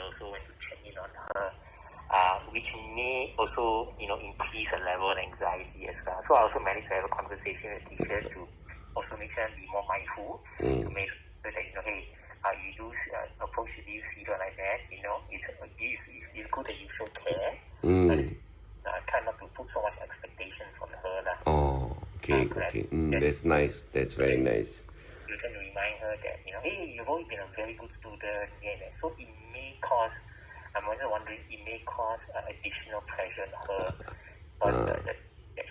also went to check in on her, which may also, increase her level of anxiety as well. So I also managed to have a conversation with teachers to also make them be more mindful, to make sure that, hey, you do approach the new fever like that, it's good that you show care, but try not to put so much expectations on her. Oh, okay. That's nice. That's very nice. You can remind her that, hey, you've always been a very good student, so it may cause, I'm also wondering, it may cause additional pressure on her, that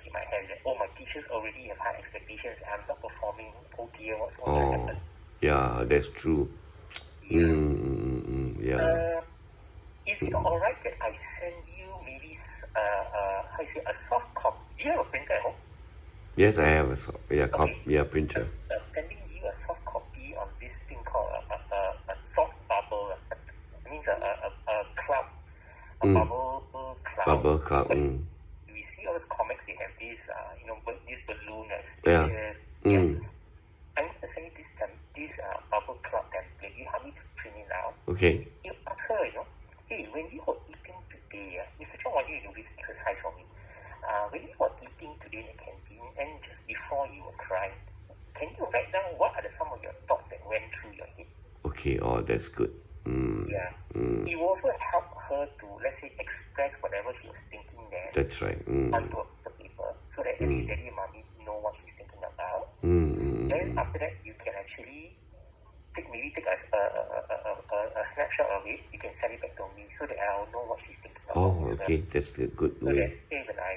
she might have, that, my teachers already have high expectations, I'm not performing, oh dear, what's going to happen? Yeah, that's true. Yeah. Is it alright that I send you maybe, a soft copy? Do you have a printer at home? Yes, I have a printer. Sending you a soft copy on this thing called a soft bubble. It means a cloud, bubble cloud. Bubble cloud. We see all the comics, they have this, this balloon. Yeah. I'm going to send you this bubble cloud template. You help me to print it out. Okay. You ask her, hey, when you were eating today, Mr. Chong, why don't you do this exercise for me? When you were eating today in the canteen and just before you were crying, can you write down what are some of your thoughts that went through your head? Okay, that's good. Yeah. It will also help her to, let's say, express whatever she was thinking there. That's right. Onto the paper, so that daddy and mommy know what she's thinking about. Then after that, you can actually take a snapshot of it. You can send it back to me so that I'll know what she's thinking about. Oh, okay, that's a good way. So that when I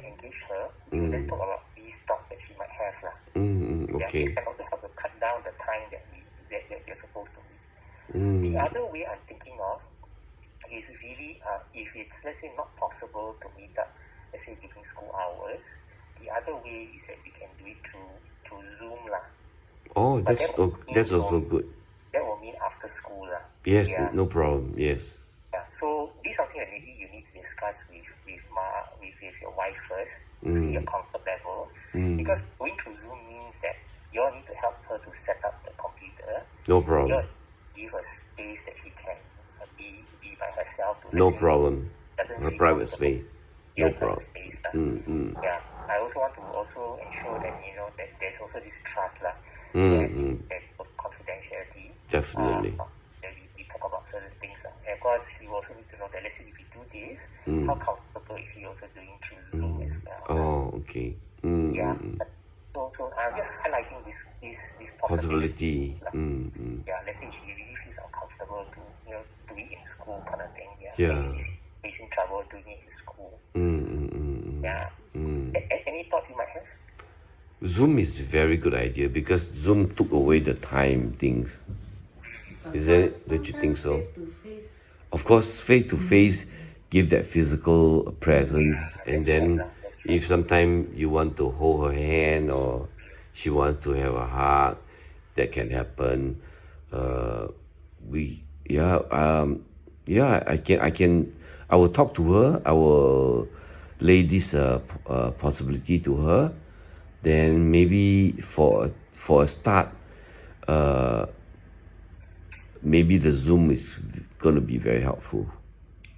engage her, we will then talk about these thoughts that she might have. Okay. And also help to cut down the time that they're supposed to meet. The other way I'm thinking of is really, if it's, let's say, not possible to meet up, let's say, during school hours, the other way is that we can do it through Zoom. Oh, that's also good. That will mean after school. Yes, no problem, yes. Yeah, so this is something that maybe you need to discuss with your wife first, your comfort level, because going through Zoom means that you all need to help her to set up the computer. No problem. Give her space that she can be by herself. No problem. Her private space. No problem. Yeah, I also want to ensure that that there's also this trust there's confidentiality. Definitely. That we talk about certain things. And of course, you also need to know that let's say if you do this, how comfortable is she also doing through Zoom as well? Oh, okay. Yeah. So I'm just highlighting this possibility. Yeah, let's say she really feels uncomfortable to do it in school kind of thing. Yeah. Facing trouble doing it in school. Yeah. Any thoughts you might have? Zoom is a very good idea because Zoom took away the time things. Don't you think so? Face-to-face. Of course, face-to-face give that physical presence, and then if sometime you want to hold her hand or she wants to have a hug, that can happen. I will talk to her. I will lay this possibility to her. Then maybe for a start, maybe the Zoom is going to be very helpful.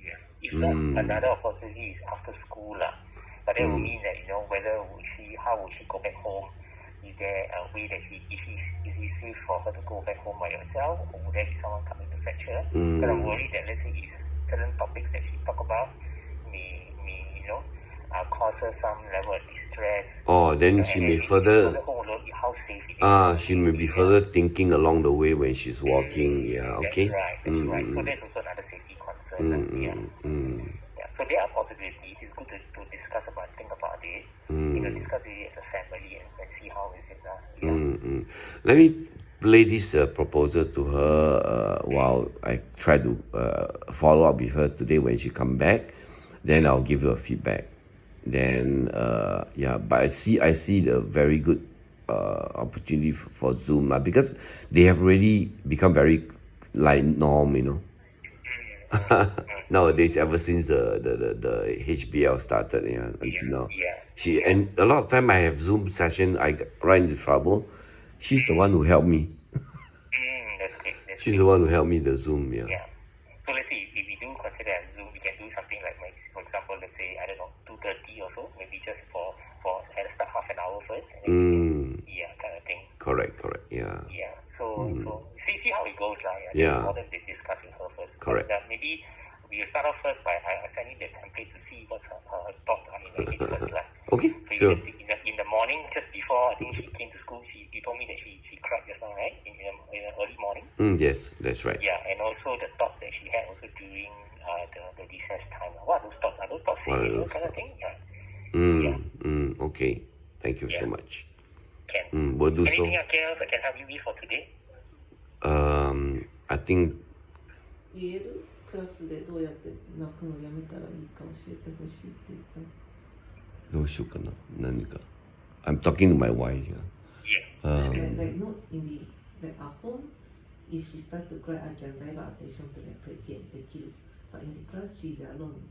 Yeah. If not, another opportunity is after school. But that will mean that, how would she go back home? Is there a way that is it safe for her to go back home by herself? Or would there be someone coming to fetch her? Because I'm worried that, let's say, if certain topics that she talk about may cause her some level of distress. Oh, then she may further. How safe it is. She may be further thinking along the way when she's walking. Yeah, okay. That's right. So that's also another safety concern. Yeah. So there are possibilities. It's good to discuss about, think about it. Discuss it as a family and see how is it. Let me play this proposal to her while I try to follow up with her today when she come back. Then I'll give you a feedback. Then but I see the very good opportunity for Zoom because they have already become very like norm, nowadays ever since the HBL started until now. And a lot of time I have Zoom session, I run into trouble. She's the one who helped me. That's great. She's the one who helped me the Zoom. Yeah. So let's say if we do consider as Zoom, we can do something like, for example, let's say, I don't know, 2:30 or so, maybe just for at the start half an hour first, and then kind of thing. Correct, yeah. Yeah. So see how it goes, lah. Yeah. More than they discuss with her first. Correct. But, maybe we'll start off first by sending the template to see what her thoughts are in it first, lah. Okay, So sure. in the morning, just before I think she came to school, she told me that she cried just now, right? In the early morning. Yes, that's right. Yeah, and also the thoughts that she had also during the recess time. What are those thoughts? Are those thoughts similar kind of thing? Yeah. Okay. Thank you so much. Can. We'll do so. Anything else I can help you with for today? I think 言えるクラスでどうやって泣くのをやめたらいいか教えてほしいって言ったの。どうしようかな。何か。I'm talking to my wife. Like not in the like at home, if she start to cry, I can divert attention to the play game, the kill. But in the class, she's alone.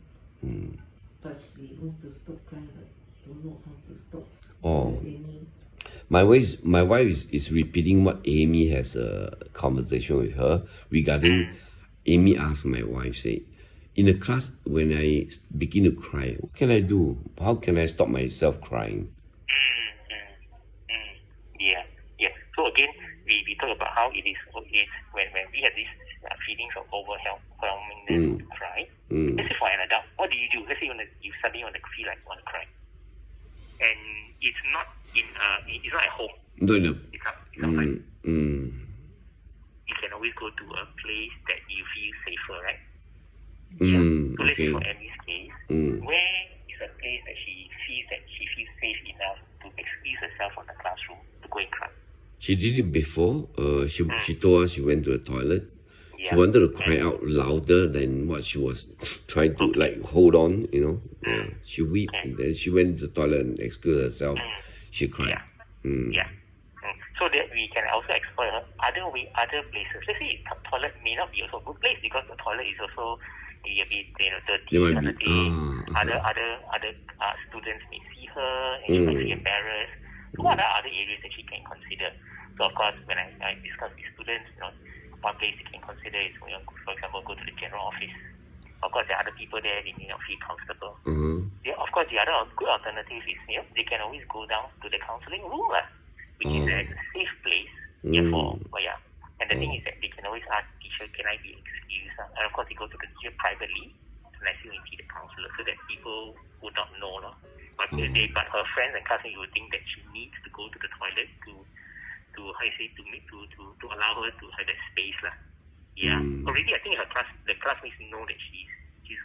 But she wants to stop crying, but don't know how to stop. Oh. So any My wife is repeating what Amy has a conversation with her regarding. Amy asked my wife, say, in the class when I begin to cry, what can I do? How can I stop myself crying? Yeah. So again, we talk about how it is when we have these feelings of overwhelming to cry. Let's say for an adult, what do? Let's say you suddenly feel like want to cry, and it's not it's not at home. No. It's outside. You can always go to a place that you feel safer, right? So let's say for Emmy's case, where is a place that she feels safe enough to excuse herself from the classroom to go and cry? She did it before. She told us she went to the toilet. Yeah. She wanted to cry out louder than what she was trying to hold on, She wept and then she went to the toilet and excused herself. She cried. So that we can also explore other places. Let's say toilet may not be also a good place because the toilet is also a bit dirty on the day. Other students may see her and she might feel embarrassed. So what are other areas that she can consider? So of course, when I discuss with students, one place they can consider is, for example, go to the general office. Of course, there are other people there, they may not feel comfortable. Of course, the other good alternative is, they can always go down to the counseling room, which is a safe place. And the thing is that they can always ask teacher, can I be excused? And of course, they go to the teacher privately, unless you see the counselor, so that people would not know. But her friends and classmates would think that she needs to go to the toilet to allow her to have that space. Already I think the classmates know that she's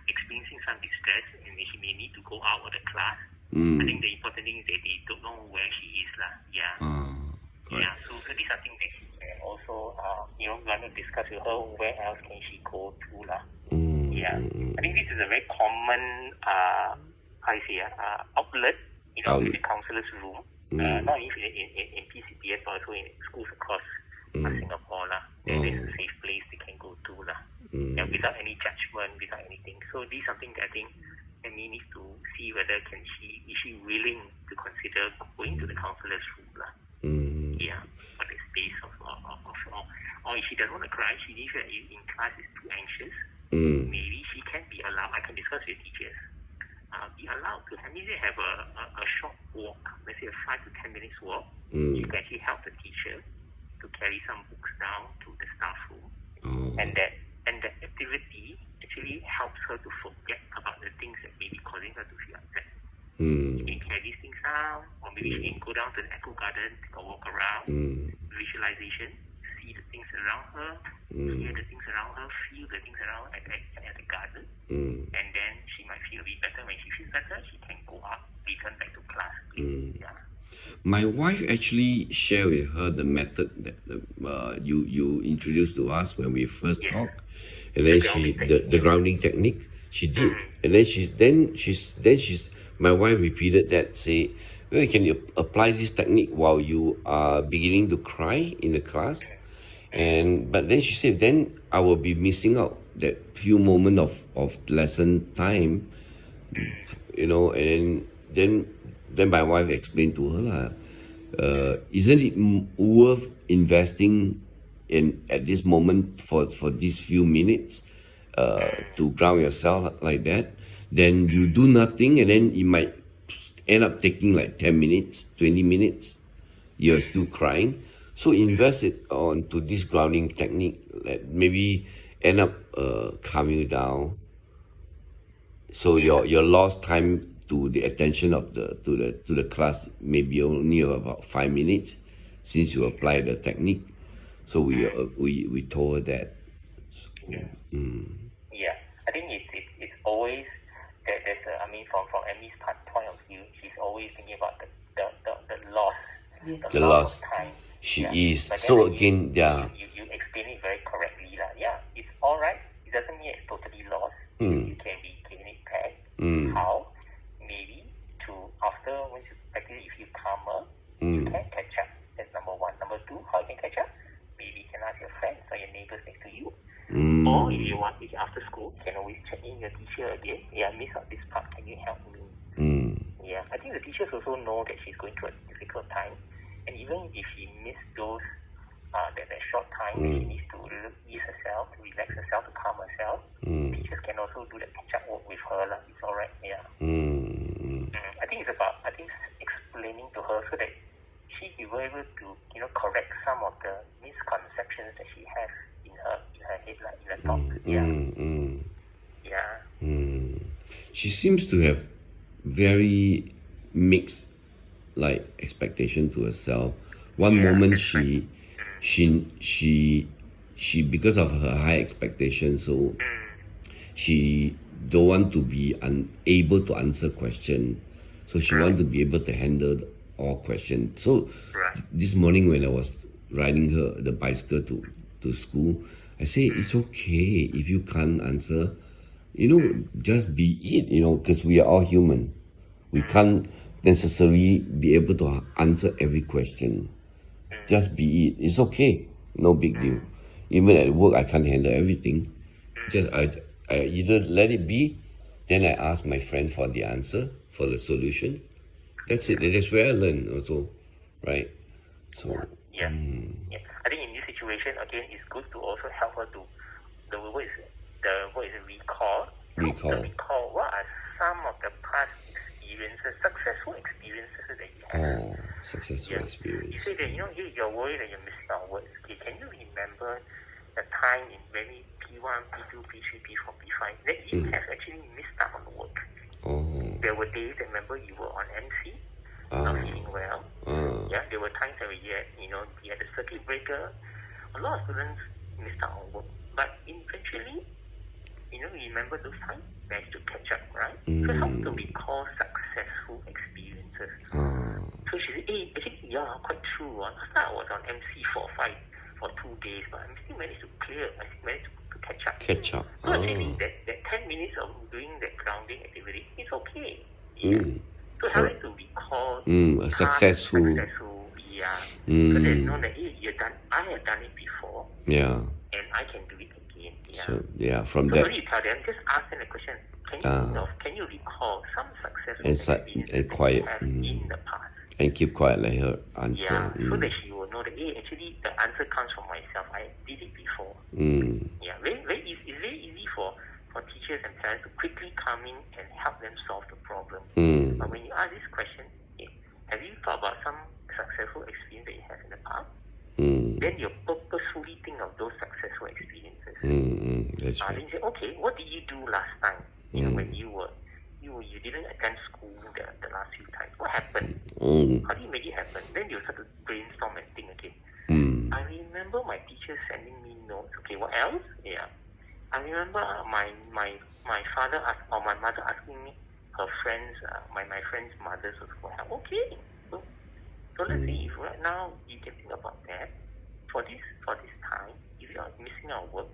experiencing some distress and she may need to go out of the class. I think the important thing is that they don't know where she is. So these are things that she can also want to discuss with her, where else can she go to. I think this is a very common outlet in the counselor's room. Not only in PCPS but also in schools across Singapore. There's a safe place they can go to without any judgment, without anything. So this is something that I think Amy needs to see whether is she willing to consider going to the counselor's room. For the space of or if she doesn't want to cry, she needs in class is too anxious. Maybe she can be allowed. I can discuss with teachers. Be allowed to have a short walk, let's say a 5 to 10 minutes walk. You can actually help the teacher to carry some books down to the staff room, and that activity actually helps her to forget about the things that may be causing her to feel upset. She can carry these things out, or maybe she can go down to the eco garden, take a walk around, visualization, see the things around her, hear the things around her, feel the things around at the garden, and then she might feel a bit better. When she feels better, she can go up, return back to class. My wife actually shared with her the method that you introduced to us when we first talked, and then the grounding technique she did, and then my wife repeated that, say, well, can you apply this technique while you are beginning to cry in the class? But then she said, then I will be missing out that few moments of lesson time, and then my wife explained to her, isn't it worth investing at this moment for these few minutes to ground yourself like that, then you do nothing, and then it might end up taking like 10 minutes, 20 minutes. You're still crying. So invest it onto this grounding technique that maybe end up calming you down. So your lost time to the attention of the class maybe only about 5 minutes since you apply the technique. So we told her that. So, Yeah, I think it's always there's I mean from Emmy's point of view, she's always thinking about the loss, Yes. The loss loss. of time. She Yeah. is. But then So again, you explain it very correctly lah. Yeah, it's all right. It doesn't mean it's totally lost. Mm. You can regain it back. Mm. How? Maybe to after once you actually if you calmer, you Mm. can catch up. That's number one. Number two, how you can catch up? Maybe you can ask your friends or your neighbors next to you. Or if you want, if after school, you can always check in your teacher again. Yeah, I missed out this part. Can you help me? Yeah, I think the teachers also know that she's going through a difficult time, and even if she missed those that short time, she needs to ease herself, to relax herself, to calm herself. Teachers can also do the catch-up work with her lah. It's all right. Yeah. I think it's about explaining to her so that she will be able to correct some of the misconceptions that she has in her head, like in her thoughts. Yeah. She seems to have very mixed like expectation to herself. One moment she because of her high expectation, so she don't want to be unable to answer question, so she want to be able to handle all questions. So this morning when I was riding the bicycle to school, I say it's okay if you can't answer, just be it, because we are all human. We can't necessarily be able to answer every question. Just be it. It's okay. No big deal. Even at work, I can't handle everything. Just I either let it be, then I ask my friend for the answer, for the solution. That's it. That's where I learn also, right? So. Yeah. I think in this situation again, it's good to also help her to the word is recall. Recall. To recall what are some of the past experiences, successful experiences that you have. Oh, successful experience. You say that you're worried that you missed out words. Okay, can you remember the time in maybe P1, P2, P3, P4, P5 that you have actually missed out on work? Oh. There were days that remember you were on MC, not feeling well. Yeah, there were times that we had the circuit breaker. A lot of students missed out on work, but eventually, remember those times, managed to catch up, right? So how to recall successful experiences? So she said, hey, actually, quite true. Last time I was on MC for 2 days, but I still managed to clear. I still managed to catch up. So actually, that 10 minutes of doing that grounding activity is okay. Yeah. So how to recall a successful. Yeah. So they know that I have done it before. Yeah. And I can do it again. Yeah. So from so that. You tell them, just ask them the question. Can you recall some successful experiences and quiet. that you have in the past? And keep quiet, let her answer. Yeah. So that she will know that actually the answer comes from myself. I did it before. Yeah. It's very easy for teachers and parents to quickly come in and help them solve the problem. But when you ask this question, have you thought about some successful experience that you have in the past? Then you purposefully think of those successful experiences. That's right. Then you say, okay, what did you do last time? When you didn't attend school the last few times. What happened? How do you make it happen? Then you start to brainstorm and think again. I remember my teacher sending me notes. Okay, what else? Yeah. I remember my father or my mother asking me her friends, my friends' mothers for help. Okay. So let's see if right now you can think about that. For this time, if you are missing out work,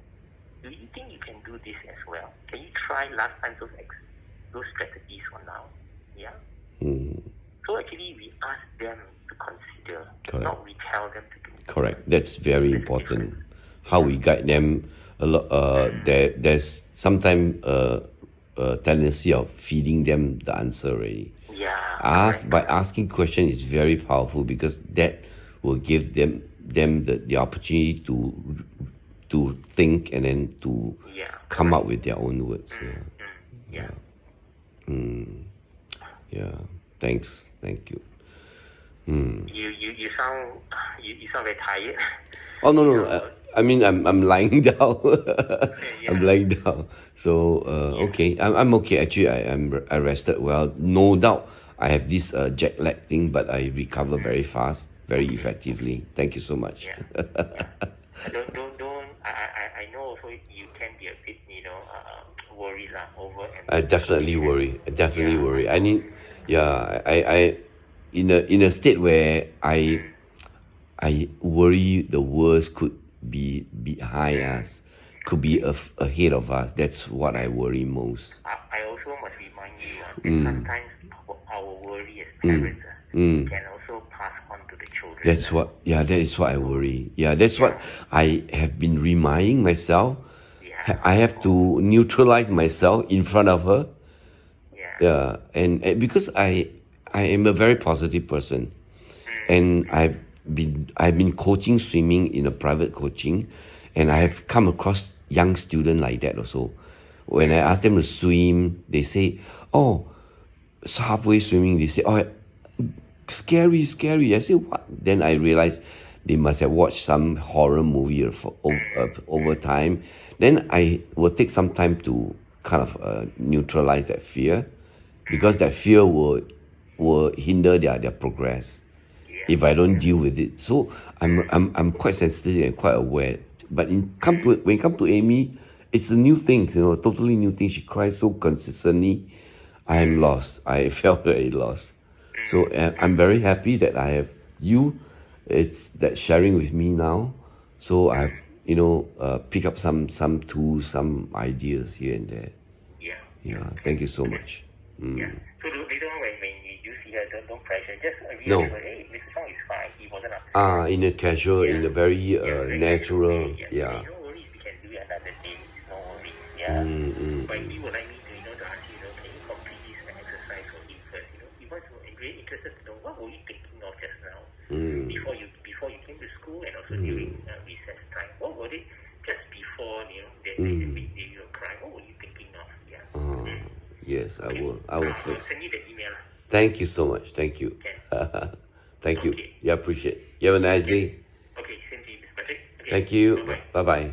do you think you can do this as well? Can you try last time those strategies for now? Yeah. So actually, we ask them to consider, not we tell them to do. Correct. That's very important. How we guide them. A lot. There's sometimes a tendency of feeding them the answer already. Yeah. By asking question is very powerful because that will give them the opportunity to think and then to come up with their own words. Yeah. Yeah. Thanks. Thank you. You sound very tired. Oh no. I mean, I'm lying down. I'm Yeah. lying down. So okay, I'm okay. Actually, I rested well. No doubt, I have this jet lag thing, but I recover very fast, very effectively. Thank you so much. Yeah. Don't. I know also you can be a bit worried over and. I definitely worry. I definitely worry. I need, yeah. I in a state where I worry the worst could be behind us, could be ahead of us. That's what I worry most. I also must remind you that sometimes our worry as parents can also pass on to the children. That is what I worry. Yeah, that's what I have been reminding myself. I have to neutralize myself in front of her. Yeah, and because I am a very positive person, and I've been coaching swimming in a private coaching, and I have come across young students like that also. When I ask them to swim, they say, "Oh, so halfway swimming, they say, oh, scary." I say, what? Then I realize they must have watched some horror movie over time. Then I will take some time to kind of neutralize that fear, because that fear will hinder their progress if I don't deal with it. So I'm quite sensitive and quite aware. But when it comes to Amy, it's a new thing, totally new thing. She cries so consistently. I am lost. I felt very lost. So I'm very happy that I have you. It's that sharing with me now. So I've pick up some tools, some ideas here and there. Yeah. Thank you so much. Yeah. So later on when you see her, don't pressure. Just No. realize, hey, Mr. Chong is fine. He wasn't upset. In a casual, in a very natural. Yeah. No worries. We can do it another day. No worries. Yeah. But we would like me to ask you, can you complete this exercise for him first? He wants to, really interested to know what were you thinking of just now before you came to school, and also during recess time. What were it just before that you were crying? What were you thinking of? Yeah. Yes, I will. I will I'll first. send you the email. Thank you so much. Thank you. Can. Thank you. Okay. Yeah, appreciate. You have a nice day. Okay, same to you, Mr. Patrick. Okay. Thank you. Bye-bye. Bye bye.